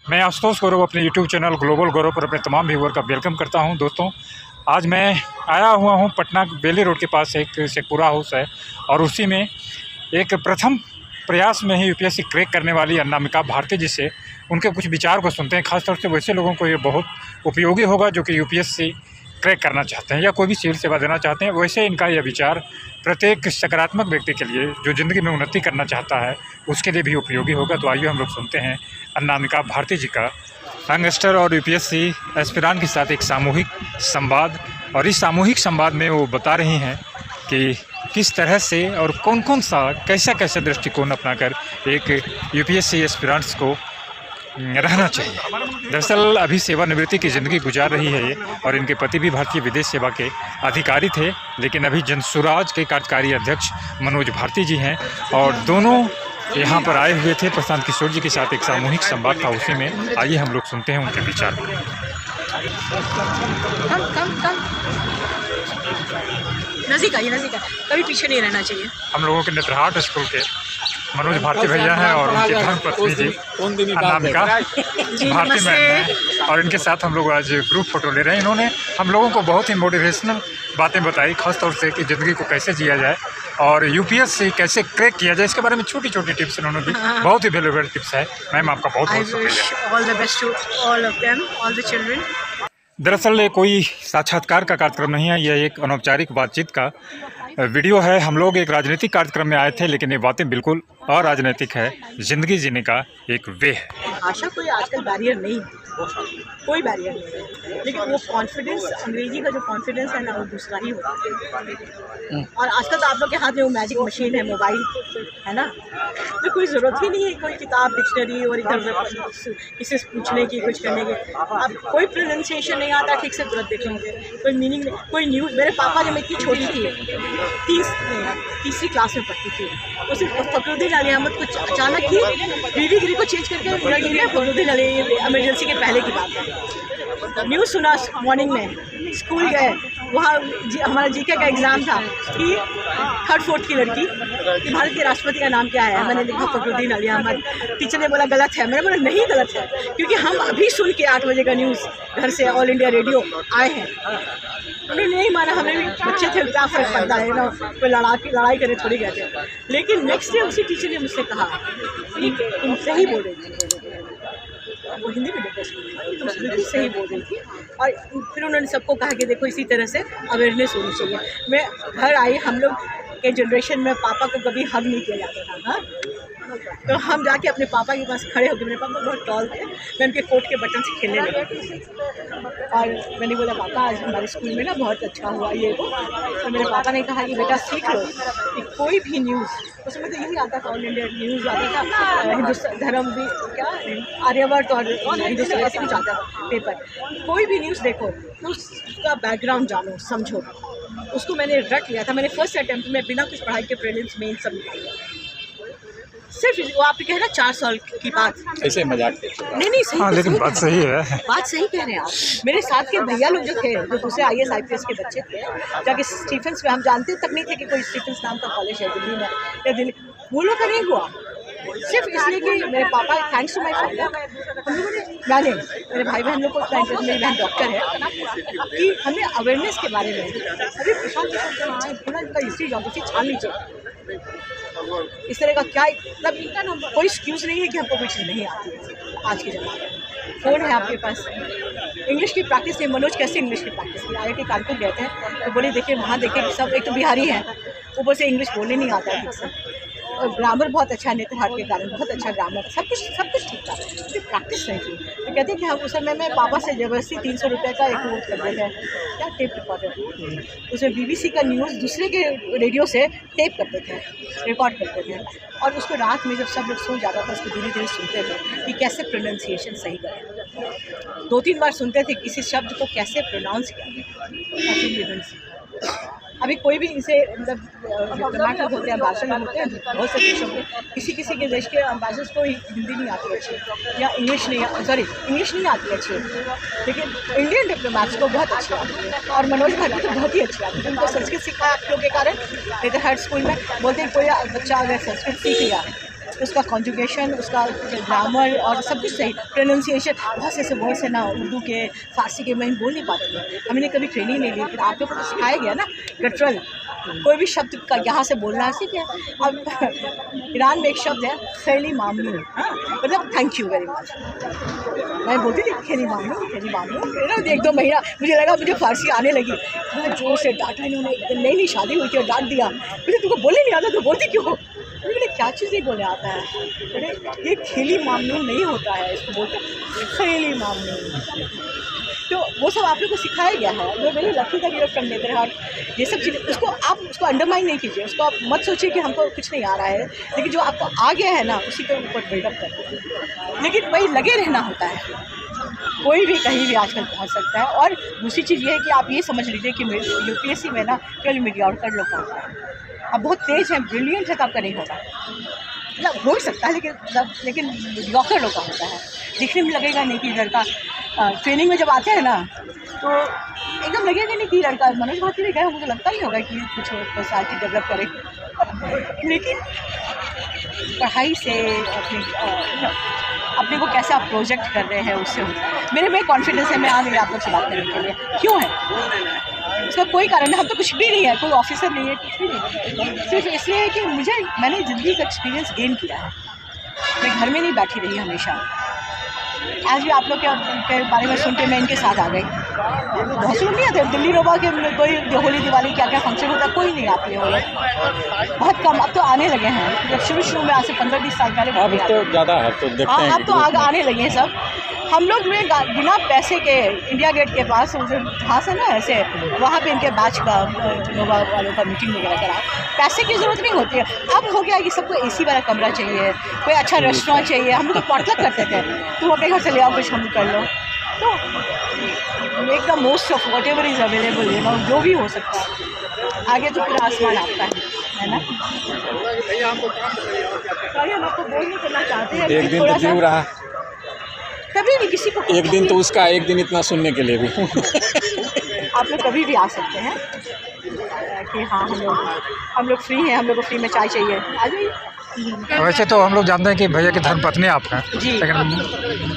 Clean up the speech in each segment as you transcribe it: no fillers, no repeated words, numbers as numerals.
मैं आशुतोष गौरव अपने YouTube channel global गौरव पर अपने तमाम व्यूअर का वेलकम करता हूं। दोस्तों, आज मैं आया हुआ हूं पटना बेली रोड के पास एक शेखपुरा हाउस है और उसी में एक प्रथम प्रयास में ही यूपीएससी क्रैक करने वाली अनामिका भारती जी से उनके कुछ विचार को सुनते हैं। खासतौर से वैसे लोगों को ये बहुत उपयोगी होगा जो कि यूपीएससी क्रैक करना चाहते हैं या कोई भी सिविल सेवा देना चाहते हैं। वैसे इनका यह विचार प्रत्येक सकारात्मक व्यक्ति के लिए जो ज़िंदगी में उन्नति करना चाहता है उसके लिए भी उपयोगी होगा। तो आइए हम लोग सुनते हैं अनामिका भारती जी का यंगस्टर और यूपीएससी एस्पिरेंट के साथ एक सामूहिक संवाद। और इस सामूहिक संवाद में वो बता रही हैं कि किस तरह से और कौन कौन सा कैसा दृष्टिकोण अपनाकर एक यूपीएससी एस्पिरेंट्स को रहना चाहिए। दरअसल अभी सेवानिवृत्ति की ज़िंदगी गुजार रही है ये, और इनके पति भी भारतीय विदेश सेवा के अधिकारी थे, लेकिन अभी जनसुराज के कार्यकारी अध्यक्ष मनोज भारती जी हैं और दोनों यहाँ पर आए हुए थे। प्रशांत किशोर जी के साथ एक सामूहिक संवाद था, उसी में आइए हम लोग सुनते हैं उनके विचार। नज़दीक आइए, कभी पीछे नहीं रहना चाहिए। हम लोगों के नेत्रहाट स्कूल के मनोज भारती भैया हैं और उनकी धर्मपत्नी जी अनामिका भारती मैम हैं, और इनके साथ हम लोग आज ग्रुप फोटो ले रहे हैं। इन्होंने हम लोगों को बहुत ही मोटिवेशनल बातें बताई, खासतौर से कि ज़िंदगी को कैसे जिया जाए और यूपीएससी कैसे क्रैक किया जाए, इसके बारे में छोटी छोटी टिप्स इन्होंने दी। बहुत ही वैल्यूएबल टिप्स है। मैम, आपका बहुत बहुत शुक्रिया। दरअसल ये कोई साक्षात्कार का कार्यक्रम नहीं है, यह एक अनौपचारिक बातचीत का वीडियो है। हम लोग एक राजनीतिक कार्यक्रम में आए थे, लेकिन ये बातें बिल्कुल अराजनीतिक है। ज़िंदगी जीने का एक वे है। भाषा कोई आजकल बैरियर नहीं है, कोई बैरियर नहीं है, लेकिन वो कॉन्फिडेंस, अंग्रेजी का जो कॉन्फिडेंस है ना, वो दूसरा ही होता है। और आजकल तो आप लोग के हाथ में वो मैजिक मशीन है, मोबाइल है ना, तो कोई ज़रूरत ही नहीं है कोई किताब, डिक्शनरी और इधर किसी से पूछने की, कुछ करने की। अब कोई प्रोनाउंसिएशन नहीं आता ठीक से, तुरंत देख लेंगे। कोई मीनिंग नहीं, कोई न्यूज़। मेरे पापा जब इतनी छोटी थी, तीसरी क्लास में पढ़ती थी, उसे फखरुद्दीन अली अहमद को अचानक ही बीवी को चेंज करके फखरुद्दीन अली, इमरजेंसी के पहले की बात है, न्यूज़ सुना मॉर्निंग में, स्कूल गए, वहाँ हमारा जीके का एग्ज़ाम था कि 3rd 4th की लड़की कि भारत के राष्ट्रपति का नाम क्या है, मैंने लिखा फखरुद्दीन अली अहमद। टीचर ने बोला गलत है, मैंने बोला नहीं गलत है, क्योंकि हम अभी सुन के 8 बजे का न्यूज़ घर से ऑल इंडिया रेडियो आए हैं। उन्होंने नहीं माना, हमें भी बच्चे थे, क्या फ़र्क पड़ता है ना, कोई लड़ाई करे थोड़ी गए थे। लेकिन नेक्स्ट डे उसी टीचर ने मुझसे कहा कि तुम सही बोल रही थी, वो हिंदी में तुम बिल्कुल सही बोल रही थी। और फिर उन्होंने सबको कहा कि देखो इसी तरह से अवेयरनेस होनी चाहिए। मैं घर आई, हम लोग के जनरेशन में पापा को कभी हग नहीं किया जाता था, हाँ, तो हम जाके अपने पापा के पास खड़े होकर, मेरे पापा बहुत टॉल थे, मैं उनके कोट के बटन से खेलने लगी और मैंने बोला पापा आज हमारे स्कूल में ना बहुत अच्छा हुआ ये वो। तो मेरे पापा ने कहा कि बेटा सीख लो कि कोई भी न्यूज़, उसमें तो यही आता था, ऑल इंडिया न्यूज़ आता था, हिंदुस्तान धर्म भी क्या आर्यवर्त और हिंदुस्तान ऐसे कुछ आता था पेपर। कोई भी न्यूज़ देखो तो उसका बैकग्राउंड जानो, समझो। उसको मैंने रट लिया था। मैंने फर्स्ट अटैम्प्ट में बिना कुछ पढ़ाई के प्रीलिम्स मेन सब निकाला, सिर्फ वो आप कह रहे हैं 4 साल की बात, ऐसे मजाक नहीं सही। हाँ, लेकिन बात सही है, बात सही कह रहे हैं आप। मेरे साथ के भैया लोग जो थे, जो दूसरे IAS IPS के बच्चे थे, जाके स्टीफेंस में, हम जानते तक नहीं थे कि कोई स्टीफेंस नाम का कॉलेज है दिल्ली में या दिल्ली, वो लोग का नहीं हुआ, सिर्फ इसलिए कि मेरे पापा, थैंक्स टू माई फादर, हम लोगों ने, मैंने, मेरे भाई बहन लोग को उतना इंटरेस्ट, मेरी बहन डॉक्टर है, कि हमें अवेयरनेस के बारे में अभी प्रशांत पूरा हिस्ट्री जोग्राफी छान लीजिए। इस तरह का क्या मतलब कोई एक्सक्यूज़ नहीं है कि हमको कोई चीज़ नहीं आती है। आज के ज़माने में फ़ोन है आपके पास, इंग्लिश की प्रैक्टिस है। मनोज कैसे इंग्लिश की प्रैक्टिस की? IIT कानपुर गए थे तो बोले देखिए वहाँ देखिए कि सब एक तो बिहारी हैं, ऊपर से इंग्लिश बोलने नहीं आता है ठीक से, और ग्रामर बहुत अच्छा है, नेत्रहाट के कारण बहुत अच्छा ग्रामर, सब कुछ ठीक था, लेकिन प्रैक्टिस नहीं थी। तो कहते हैं कि हम उस समय में पापा से ज़बरदस्ती 300 रुपये का एक वो कर देते हैं, क्या टेप रिकॉर्डर, उसमें BBC का न्यूज़ दूसरे के रेडियो से टेप करते थे, रिकॉर्ड करते थे, और उसको रात में जब सब लोग सो जाता था उसको धीरे धीरे सुनते थे कि कैसे प्रोनाउंसिएशन सही करें। 2-3 बार सुनते थे किसी शब्द को कैसे प्रोनाउंस किया। अभी कोई भी इसे मतलब डिप्लोमेट होते हैं, एम्बेसडर होते हैं, बहुत से देशों में किसी के देश के एम्बेसडर्स को हिंदी नहीं आती अच्छी, या इंग्लिश नहीं आती अच्छी, लेकिन इंडियन डिप्लोमेट्स को बहुत अच्छी आती है। और मनोज भाटी तो बहुत ही अच्छी आती है, उनको संस्कृत सीखा आप लोगों के कारण। नहीं तो हर स्कूल में बोलते हैं कोई बच्चा अगर संस्कृत सीख लिया उसका कॉन्जुगेशन, उसका ग्रामर और सब कुछ सही, प्रोनाउंसिएशन। बहुत से ऐसे वर्ड्स है ना उर्दू के, फारसी के मैं बोल नहीं पाती हूँ, हमने कभी ट्रेनिंग नहीं ली, फिर आप लोग को सिखाया गया ना गटरल, कोई भी शब्द का यहाँ से बोलना सीखे। अब ईरान में एक शब्द है खैली मामनू, हाँ मतलब थैंक यू वेरी मच। मैं बोलती थी खैली मामनू, फिर ना 1-2 महीना मुझे लगा मुझे फारसी आने लगी, मुझे जोर से डांटा इन्होंने। नई शादी हुई थी और डांट दिया, मुझे तुमको बोले नहीं आता तो बोलती क्यों? मैंने क्या चीज़ नहीं बोले आता है, बोले ये खेली मामनू नहीं होता है, इसको बोलते खेली मामनू। तो वो सब आप लोग को सिखाया गया है, वो very lucky that you have come देते हैं। और ये सब चीज़ें उसको आप उसको अंडरमाइन नहीं कीजिए, उसको आप मत सोचिए कि हमको कुछ नहीं आ रहा है, लेकिन जो आपको आ गया है ना उसी के ऊपर बिल्डअप करें। लेकिन वही लगे रहना होता है, कोई भी कहीं भी आजकल पहुंच सकता है। और दूसरी चीज़ ये है कि आप ये समझ लीजिए कि यूपीएससी में ना केवल मीडियाकर लोग का होता है। आप बहुत तेज़ हैं, ब्रिलियंट है तो आपका नहीं होता, मतलब हो सकता है लेकिन मीडियाकर लोग का होता है। दिखने में लगेगा नहीं कि लड़का, ट्रेनिंग में जब आते हैं ना तो एकदम लगेगा नहीं कि लड़का, मनोज भारती भी गए, मुझे लगता ही होगा कि कुछ पर्सनालिटी डेवलप करे। लेकिन पढ़ाई से अपने को कैसे आप प्रोजेक्ट कर रहे हैं उससे होता है। मेरे में कॉन्फिडेंस है, मैं आ गई आप लोग से बात करने के लिए। क्यों है उसका कोई कारण नहीं, हम तो कुछ भी नहीं है, कोई ऑफिसर नहीं है, कुछ भी नहीं है, सिर्फ इसलिए है कि मैंने ज़िंदगी का एक्सपीरियंस गेन किया है। मैं घर में नहीं बैठी रही हमेशा। आज भी आप लोग के बारे में सुन के मैं इनके साथ आ गई। बहुत से लोग नहीं आते दिल्ली रोबा के, कोई होली दिवाली क्या क्या फंक्शन होता है कोई नहीं आते हैं वो लोग, बहुत कम। अब तो आने लगे हैं, जब शुरू में आज से 15-20 साल पहले अब तो ज़्यादा है, तो देखते हैं। अब तो आने लगे हैं सब। हम लोग में बिना पैसे के इंडिया गेट के पास घास है ना ऐसे, वहाँ पे इनके बैच का नोवा वालों का मीटिंग वगैरह करा। पैसे की ज़रूरत नहीं होती है, अब हो गया कि सबको एसी वाला कमरा चाहिए, कोई अच्छा रेस्टोरेंट चाहिए। हम लोग तो पॉटलक करते थे, तुम अपने घर से ले आओ, कुछ हम कर लो, तो make the most of what ever is available, you know, जो भी हो सकता है। आगे तो पूरा आसमान आपका है ना। सॉरी हम आपको बोल नहीं करना चाहते हैं, एक दिन तो क्यों रहा, कभी भी किसी को एक दिन तो उसका, एक दिन इतना सुनने के लिए भी आप लोग कभी भी आ सकते हैं कि हाँ हम लोग फ्री हैं, हम लोग को फ्री में चाय चाहिए, आ जाइए। वैसे तो हम लोग जानते हैं कि भैया की धर्मपत्नी आप हैं जी, लेकिन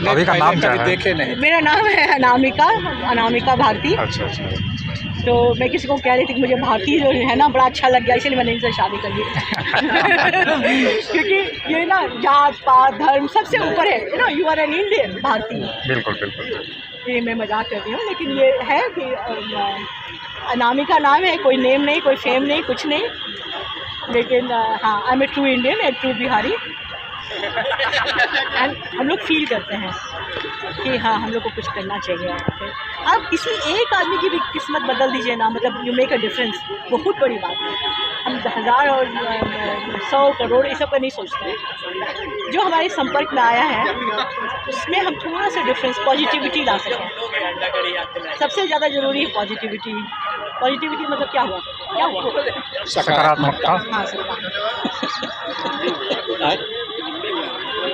भाभी का नाम क्या है? देखे नहीं। मेरा नाम है अनामिका भारती। अच्छा अच्छा। तो मैं किसी को कह रही थी कि मुझे भारती जो है ना बड़ा अच्छा लग गया, इसलिए मैंने इनसे शादी कर ली। क्योंकि ये ना जात पात धर्म सबसे ऊपर है, you know, you are an Indian भारती। बिल्कुल बिल्कुल। ये मैं मजाक कर रही हूँ, लेकिन ये है कि अनामिका नाम है, कोई नेम नहीं, कोई फेम नहीं, कुछ नहीं, लेकिन हाँ, I am a true Indian, a true Bihari. And हम लोग फील करते हैं कि हाँ हम लोग को कुछ करना चाहिए। आप किसी एक आदमी की भी किस्मत बदल दीजिए ना, मतलब यू मेक अ डिफरेंस, बहुत बड़ी बात है। हम 1000 और 100 करोड़ ये सब का नहीं सोचते हैं। जो हमारे संपर्क में आया है उसमें हम थोड़ा सा डिफरेंस, पॉजिटिविटी ला सकें। सबसे ज़्यादा ज़रूरी है पॉजिटिविटी। पॉजिटिविटी मतलब क्या हुआ सकारात्मकता। हाँ, सकारात्मकता।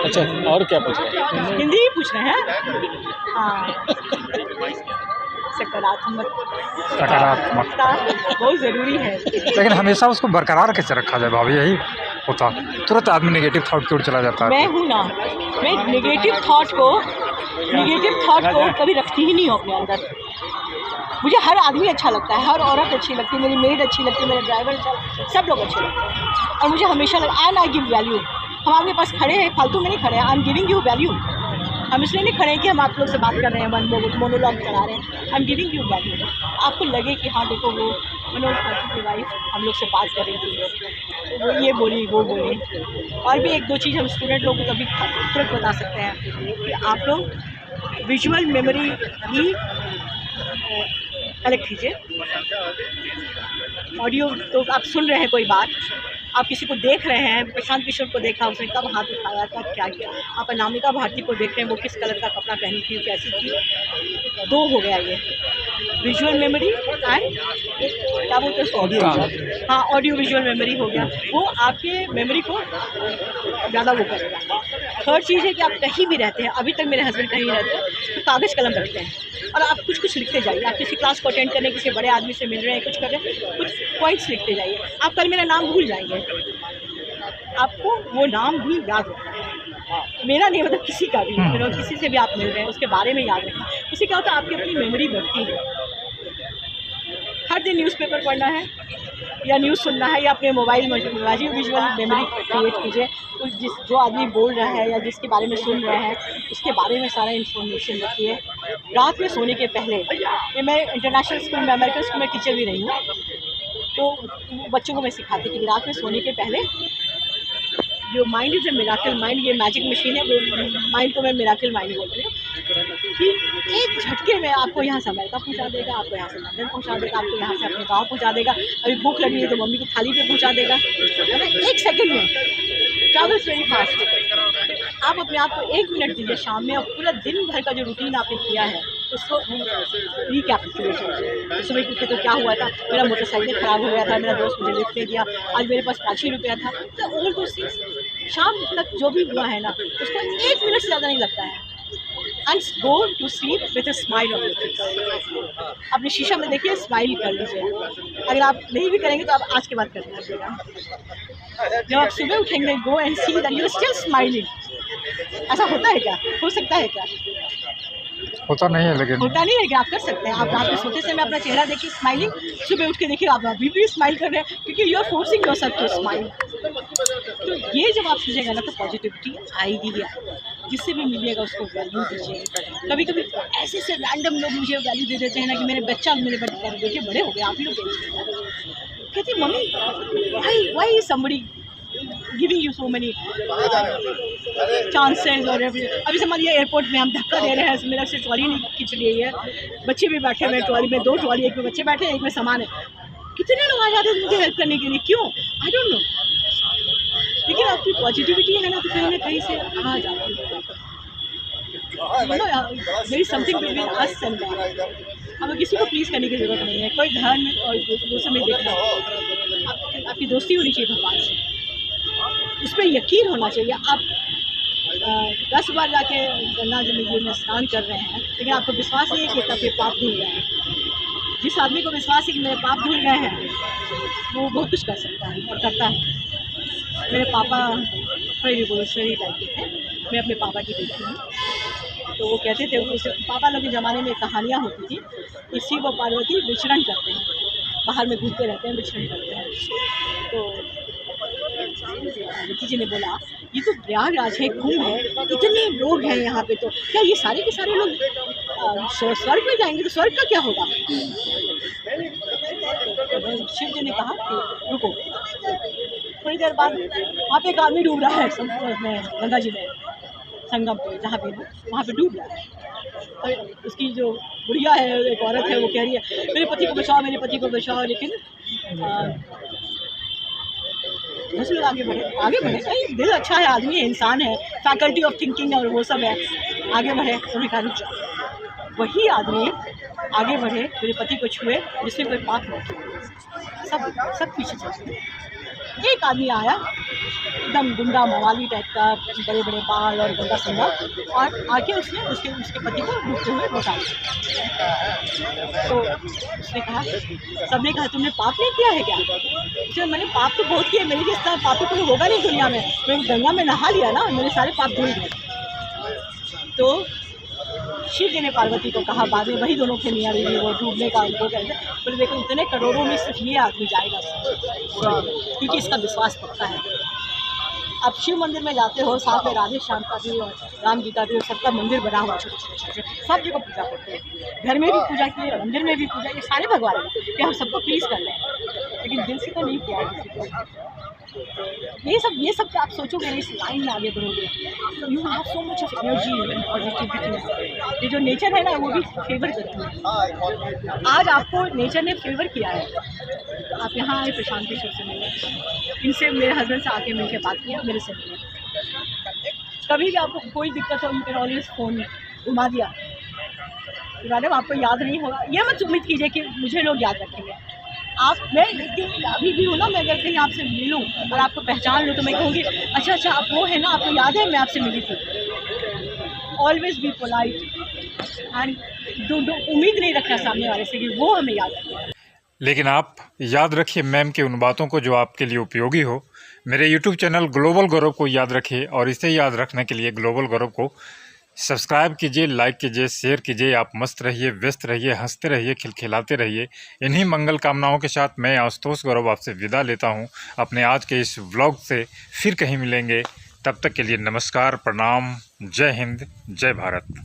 अच्छा, और क्या पूछ रहे हैं? हिंदी ही पूछ रहे हैं। हाँ, सकारात्मकता बहुत ज़रूरी है। लेकिन हमेशा उसको बरकरार कैसे रखा जाए भाभी? यही होता, तुरंत आदमी नेगेटिव थॉट की ओर चला जाता है। मैं हूँ ना, मैं नेगेटिव थॉट को कभी रखती ही नहीं हूँ अपने अंदर। मुझे हर आदमी अच्छा लगता है, हर औरत अच्छी लगती है, मेरी मेड अच्छी लगती है, मेरा ड्राइवर अच्छा, सब लोग अच्छे लगते हैं। और मुझे हमेशा आई गिव वैल्यू। हम आपके पास खड़े हैं, फालतू में नहीं खड़े हैं, I am giving you value. हम इसलिए नहीं खड़े हैं कि हम आप लोग से बात कर रहे हैं, मोनोलॉग चला रहे हैं। I am giving you value. आपको लगे कि हाँ देखो वो मनोज भारती की वाइफ हम लोग से बात कर रही थी, वो ये बोली वो बोली। और भी 1-2 चीज़ हम स्टूडेंट लोग को कभी तुरंत बता सकते हैं कि आप लोग विजुअल मेमोरी भी कलेक्ट कीजिए। ऑडियो तो आप सुन रहे हैं कोई बात, आप किसी को देख रहे हैं, प्रशांत किशोर को देखा, उसने कब हाथ उठाया, कब क्या किया। आप अनामिका भारती को देख रहे हैं, वो किस कलर का कपड़ा पहनी थी, कैसी थी। 2 हो गया ये, विजुअल मेमोरी एंड क्या बोलते हैं ऑडियो। हाँ, ऑडियो विजुअल मेमोरी हो गया, वो आपके मेमोरी को ज़्यादा वो करेगा। थर्ड चीज़ है कि आप कहीं भी रहते हैं, अभी तक मेरे हस्बैंड कहीं रहते हैं तो कागज़ कलम रखते हैं और आप कुछ लिखते जाइए। आप किसी क्लास को अटेंड करने, किसी बड़े आदमी से मिल रहे हैं, कुछ कर रहे हैं, कुछ पॉइंट्स लिखते जाइए। आप कल मेरा नाम भूल जाएंगे। आपको वो नाम भी याद रखना है। मेरा नहीं, मतलब किसी का भी, किसी से भी आप मिल रहे हैं उसके बारे में याद रखना। उससे क्या होता है, आपकी अपनी मेमोरी बढ़ती है। हर दिन न्यूज़पेपर पढ़ना है या न्यूज़ सुनना है या अपने मोबाइल में विजुअल मेमोरी क्रिएट कीजिए। तो जो आदमी बोल रहा है या जिसके बारे में सुन रहे हैं उसके बारे में सारा इन्फॉर्मेशन रखिए। रात में सोने के पहले, ये मैं इंटरनेशनल स्कूल में, अमेरिकन स्कूल में टीचर भी रही हूँ, तो बच्चों को मैं सिखाती थी कि रात में सोने के पहले जो mind is a miracle mind, ये मैजिक मशीन है, वो माइंड को मैं मिराकल माइंड बोल रही हूँ कि एक झटके में आपको यहाँ से अमेरिका पहुँचा देगा, आपको यहाँ से लंदन पहुँचा देगा, आपको यहाँ से अपने गाँव पहुँचा देगा। अभी भूख लगी है तो मम्मी की थाली पे पहुँचा देगा, है ना। एक सेकंड में ट्रैवल्स वेरी फास्ट। आप अपने आप को 1 मिनट दीजिए शाम में, और पूरा दिन भर का जो रूटीन आपने किया है उसको रिकैपिटुलेट कीजिए। सुबह उठे तो क्या हुआ था, मेरा मोटरसाइकिल ख़राब हो गया था, मेरा दोस्त मुझे लिफ्ट दे दिया, आज मेरे पास 5 ही रुपया था। तो और दोस्ती शाम तक जो भी हुआ है ना, उसको 1 मिनट से ज़्यादा नहीं लगता है। And go to sleep with a smile on your face. अपने शीशा में देखिए, स्माइल कर लीजिए। अगर आप नहीं भी करेंगे तो आप आज के बाद कर लीजिएगा। जब आप सुबह उठेंगे, go and see that you are still smiling. ऐसा होता है क्या? हो सकता है क्या? होता नहीं है, लेकिन होता नहीं है कि आप कर सकते हैं। आप रात में सोते समय अपना चेहरा देखिए स्माइलिंग, सुबह उठ के देखिए आप अभी भी स्माइल कर रहे हैं, क्योंकि you are forcing yourself to smile. तो ये जब आप सीखेंगे ना तो पॉजिटिविटी आएगी ही आएगी। जिससे भी मिलिएगा उसको वैल्यू दीजिए। कभी कभी ऐसे से रैंडम लोग मुझे वैल्यू दे देते हैं ना कि मेरे बेटे बड़े हो गए, आप ही लोग कहती mummy why somebody giving you so many chances. और अभी समझिए एयरपोर्ट में हम धक्का दे रहे हैं, मेरा से ट्रॉली नहीं खींच रही है, बच्चे भी बैठे हुए हैं ट्रॉली में, 2 ट्रॉली, एक में बच्चे बैठे हैं, एक में सामान है। कितने लोग आ जाते हैं मुझे हेल्प करने के लिए, क्यों? I don't know. लेकिन आपकी पॉजिटिविटी है ना तो कहीं ना कहीं से आ जाती है। There is something between us and God. हमें किसी को प्लीज़ करने की ज़रूरत नहीं है, कोई धर्म और दूसरे में देखना। आपकी दोस्ती होनी चाहिए भगवान से, उस पर यकीन होना चाहिए। आप 10 बार जाके गंगा जी में स्नान कर रहे हैं, लेकिन आपको विश्वास नहीं है कि आपके पाप धुल गए हैं। जिस आदमी को विश्वास है कि मेरे पाप धुल गए हैं, वो बहुत कुछ कर सकता है और करता है। मेरे पापा बड़े रिवोल्यूशनरी टाइप के थे। मैं अपने पापा की बेटी हूँ, तो वो कहते थे, उस पापा लोग के ज़माने में कहानियाँ होती थी कि शिव और पार्वती विचरण करते हैं, बाहर में घूमते रहते हैं, विचरण करते हैं। तो बेटी जी ने बोला, ये तो प्रयागराज है, कुंभ है, इतने लोग हैं यहाँ पे, तो क्या ये सारे के सारे लोग स्वर्ग में जाएंगे? तो स्वर्ग का क्या होगा? शिव जी ने कहा कि रुको। थोड़ी देर बाद वहाँ पे एक आदमी डूब रहा है गंगा जी में, संगम पे, जहाँ पे वहाँ पे डूब रहा है। और उसकी जो बुढ़िया है, एक औरत है, वो कह रही है मेरे पति को बचाओ, मेरे पति को बचाओ। लेकिन बहुत लोग आगे बढ़े। कहीं दिल अच्छा है, आदमी है, इंसान है, फैकल्टी ऑफ थिंकिंग और वो सब है, आगे बढ़े। उन्होंने कहा रुक जाओ। वही आदमी आगे बढ़े, मेरे पति को छुए, जिसमें कोई पाप नहीं, सब पीछे चले। एक आदमी आया, एकदम गुंडा मवाली टाइप का, बड़े बड़े बाल और गंदा संगा, और आके उसने उसके पति को डूबते हुए बचा लिया। तो उसने कहा, सबने कहा तुमने पाप नहीं किया है क्या? उसने, मैंने पाप तो बहुत किया, मेरे जैसा पापी कोई होगा नहीं दुनिया में, मैं गंगा में नहा लिया ना, मेरे सारे पाप धुल गए। तो शिव जी ने पार्वती को कहा, बाद में वही दोनों थे मियाँ बीवी, वो डूबने का उनको कहते, बोले देखो इतने करोड़ों में सिर्फ ये आदमी जाएगा, क्योंकि इसका विश्वास पक्का है। आप शिव मंदिर में जाते हो, साथ में राधे श्याम का भी और राम जी का भी, और सबका मंदिर बना हुआ छोटे, सब जगह पूजा करते हैं। घर में भी पूजा की है, मंदिर में भी पूजा, ये सारे भगवान हैं कि हम सबको प्लीज़ कर लें, लेकिन दिल से तो नहीं किया किसी को। ये सब आप सोचोगे, इस लाइन में आगे बढ़ोगे, you have so much of energy and positivity. ये जो नेचर है ना, वो भी फेवर करती है। आज आपको नेचर ने फेवर किया है, आप यहाँ आए, प्रशांत किशोर से मिले, इनसे, मेरे हस्बैंड से आके मिलकर बात किया, मेरे से मिले। कभी भी आपको कोई दिक्कत हो, यू कैन ऑलवेज फ़ोन घुमा दिया, मैडम आपको याद नहीं होगा, ये मत उम्मीद कीजिए कि मुझे लोग याद रखेंगे। मैं अभी भी हूँ ना, मैं अगर कहीं आपसे मिलूँ और आपको पहचान लूँ तो मैं कहूँगी अच्छा आप वो है ना, आपको याद है मैं आपसे मिली थी। ऑलवेज बी पोलाइट एंड उम्मीद नहीं रखना सामने वाले से कि वो हमें याद रखे। लेकिन आप याद रखिए मैम की उन बातों को जो आपके लिए उपयोगी हो, मेरे यूट्यूब चैनल ग्लोबल गौरव को याद रखिए और इसे याद रखने के लिए ग्लोबल गौरव को सब्सक्राइब कीजिए, लाइक कीजिए, शेयर कीजिए। आप मस्त रहिए, व्यस्त रहिए, हंसते रहिए, खिलखिलाते रहिए। इन्हीं मंगल कामनाओं के साथ मैं आशुतोष गौरव आपसे विदा लेता हूं अपने आज के इस व्लॉग से। फिर कहीं मिलेंगे, तब तक के लिए नमस्कार, प्रणाम, जय हिंद, जय भारत।